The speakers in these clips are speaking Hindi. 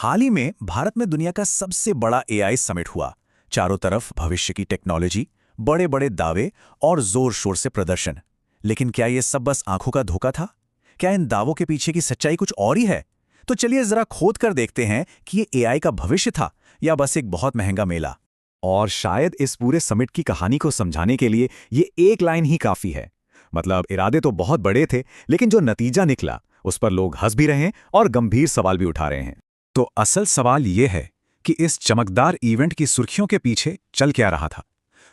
हाल ही में भारत में दुनिया का सबसे बड़ा एआई समिट हुआ। चारों तरफ भविष्य की टेक्नोलॉजी, बड़े बड़े दावे और जोर शोर से प्रदर्शन। लेकिन क्या ये सब बस आंखों का धोखा था? क्या इन दावों के पीछे की सच्चाई कुछ और ही है? तो चलिए जरा खोद कर देखते हैं कि ये एआई का भविष्य था या बस एक बहुत महंगा मेला। और शायद इस पूरे समिट की कहानी को समझाने के लिए ये एक लाइन ही काफी है। मतलब इरादे तो बहुत बड़े थे, लेकिन जो नतीजा निकला उस पर लोग हंस भी रहे हैं और गंभीर सवाल भी उठा रहे हैं। तो असल सवाल ये है कि इस चमकदार इवेंट की सुर्खियों के पीछे चल क्या रहा था।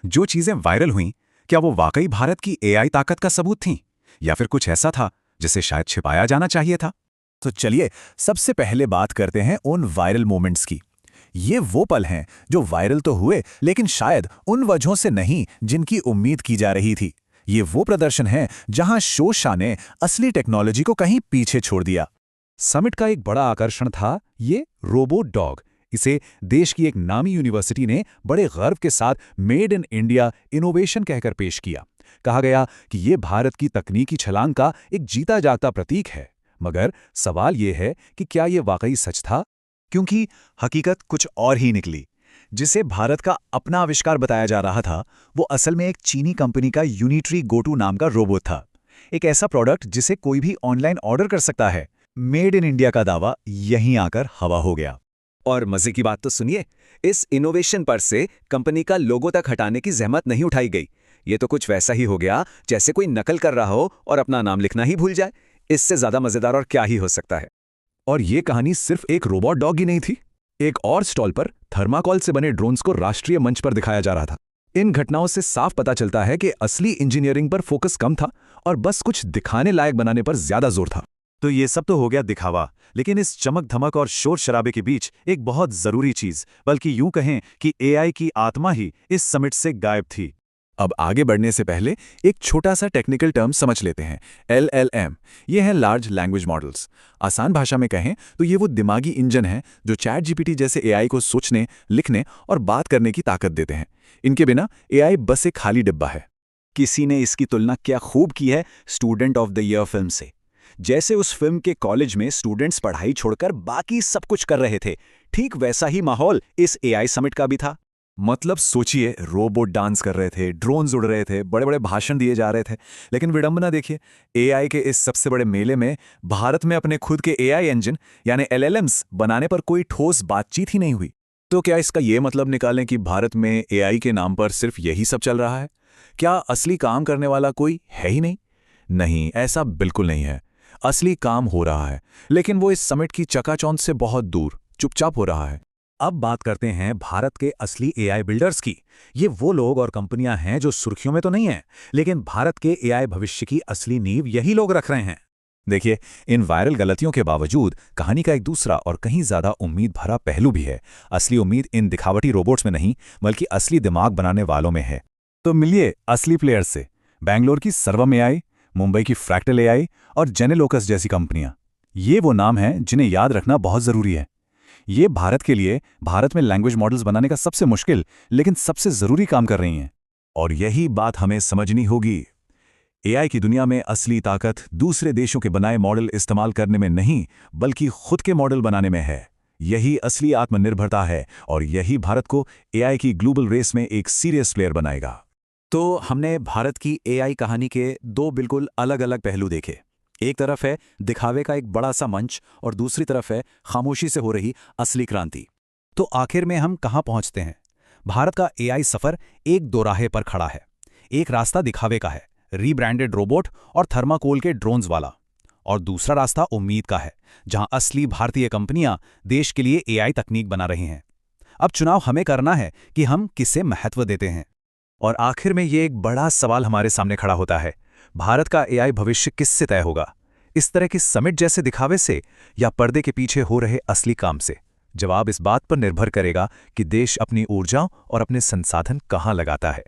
जो चीजें वायरल हुईं, क्या वो वाकई भारत की एआई ताकत का सबूत थीं, या फिर कुछ ऐसा था जिसे शायद छिपाया जाना चाहिए था? तो चलिए सबसे पहले बात करते हैं उन वायरल मोमेंट्स की। ये वो पल हैं जो वायरल तो हुए, लेकिन शायद उन वजहों से नहीं जिनकी उम्मीद की जा रही थी। ये वो प्रदर्शन है जहां शो शाह ने असली टेक्नोलॉजी को कहीं पीछे छोड़ दिया। समिट का एक बड़ा आकर्षण था ये रोबोट डॉग। इसे देश की एक नामी यूनिवर्सिटी ने बड़े गर्व के साथ मेड इन इंडिया इनोवेशन कहकर पेश किया। कहा गया कि ये भारत की तकनीकी छलांग का एक जीता जागता प्रतीक है। मगर सवाल ये है कि क्या ये वाकई सच था? क्योंकि हकीकत कुछ और ही निकली। जिसे भारत का अपना आविष्कार बताया जा रहा था, वो असल में एक चीनी कंपनी का यूनिट्री गोटू नाम का रोबोट था। एक ऐसा प्रोडक्ट जिसे कोई भी ऑनलाइन ऑर्डर कर सकता है। मेड इन इंडिया का दावा यहीं आकर हवा हो गया। और मजे की बात तो सुनिए, इस इनोवेशन पर से कंपनी का लोगो तक हटाने की जहमत नहीं उठाई गई। ये तो कुछ वैसा ही हो गया जैसे कोई नकल कर रहा हो और अपना नाम लिखना ही भूल जाए। इससे ज्यादा मजेदार और क्या ही हो सकता है। और ये कहानी सिर्फ एक रोबोट डॉग ही नहीं थी। एक और स्टॉल पर थर्माकोल से बने ड्रोन्स को राष्ट्रीय मंच पर दिखाया जा रहा था। इन घटनाओं से साफ पता चलता है कि असली इंजीनियरिंग पर फोकस कम था और बस कुछ दिखाने लायक बनाने पर ज्यादा जोर था। तो ये सब तो हो गया दिखावा, लेकिन इस चमक धमक और शोर शराबे के बीच एक बहुत जरूरी चीज, बल्कि यूं कहें कि एआई की आत्मा ही इस समिट से गायब थी। अब आगे बढ़ने से पहले एक छोटा सा टेक्निकल टर्म समझ लेते हैं। LLM ये है लार्ज लैंग्वेज मॉडल्स। आसान भाषा में कहें तो ये वो दिमागी इंजन है जो चैट जीपीटी जैसे एआई को सोचने, लिखने और बात करने की ताकत देते हैं। इनके बिना एआई बस एक खाली डिब्बा है। किसी ने इसकी तुलना क्या खूब की है student of the year film से। जैसे उस फिल्म के कॉलेज में स्टूडेंट्स पढ़ाई छोड़कर बाकी सब कुछ कर रहे थे, ठीक वैसा ही माहौल इस एआई समिट का भी था। मतलब सोचिए, रोबोट डांस कर रहे थे, ड्रोन्स उड़ रहे थे, बड़े बड़े भाषण दिए जा रहे थे, लेकिन विडंबना देखिए, एआई के इस सबसे बड़े मेले में भारत में अपने खुद के एआई इंजन यानी LLMs बनाने पर कोई ठोस बातचीत ही नहीं हुई। तो क्या इसका ये मतलब निकालें कि भारत में एआई के नाम पर सिर्फ यही सब चल रहा है? क्या असली काम करने वाला कोई है ही नहीं? नहीं, ऐसा बिल्कुल नहीं है। असली काम हो रहा है, लेकिन वो इस समिट की चकाचौंध से बहुत दूर, चुपचाप हो रहा है। अब बात करते हैं भारत के असली एआई बिल्डर्स की। ये वो लोग और कंपनियां हैं जो सुर्खियों में तो नहीं हैं, लेकिन भारत के एआई भविष्य की असली नींव यही लोग रख रहे हैं। देखिए, इन वायरल गलतियों के बावजूद कहानी का एक दूसरा और कहीं ज्यादा उम्मीद भरा पहलू भी है। असली उम्मीद इन दिखावटी रोबोट्स में नहीं, बल्कि असली दिमाग बनाने वालों में है। तो मिलिए असली प्लेयर्स से। बैंगलोर की सर्वम एआई, मुंबई की फ्रैक्टल एआई और जेनेलोकस जैसी कंपनियां। ये वो नाम हैं जिन्हें याद रखना बहुत जरूरी है। ये भारत के लिए, भारत में लैंग्वेज मॉडल्स बनाने का सबसे मुश्किल लेकिन सबसे जरूरी काम कर रही हैं। और यही बात हमें समझनी होगी। एआई की दुनिया में असली ताकत दूसरे देशों के बनाए मॉडल इस्तेमाल करने में नहीं, बल्कि खुद के मॉडल बनाने में है। यही असली आत्मनिर्भरता है और यही भारत को एआई की ग्लोबल रेस में एक सीरियस प्लेयर बनाएगा। तो हमने भारत की एआई कहानी के दो बिल्कुल अलग अलग पहलू देखे। एक तरफ है दिखावे का एक बड़ा सा मंच और दूसरी तरफ है खामोशी से हो रही असली क्रांति। तो आखिर में हम कहां पहुंचते हैं? भारत का एआई सफर एक दोराहे पर खड़ा है। एक रास्ता दिखावे का है, रीब्रांडेड रोबोट और थर्माकोल के ड्रोन्स वाला, और दूसरा रास्ता उम्मीद का है, जहां असली भारतीय कंपनियां देश के लिए एआई तकनीक बना रही हैं। अब चुनाव हमें करना है कि हम किसे महत्व देते हैं। और आखिर में ये एक बड़ा सवाल हमारे सामने खड़ा होता है, भारत का एआई भविष्य किससे तय होगा? इस तरह की समिट जैसे दिखावे से, या पर्दे के पीछे हो रहे असली काम से? जवाब इस बात पर निर्भर करेगा कि देश अपनी ऊर्जा और अपने संसाधन कहां लगाता है।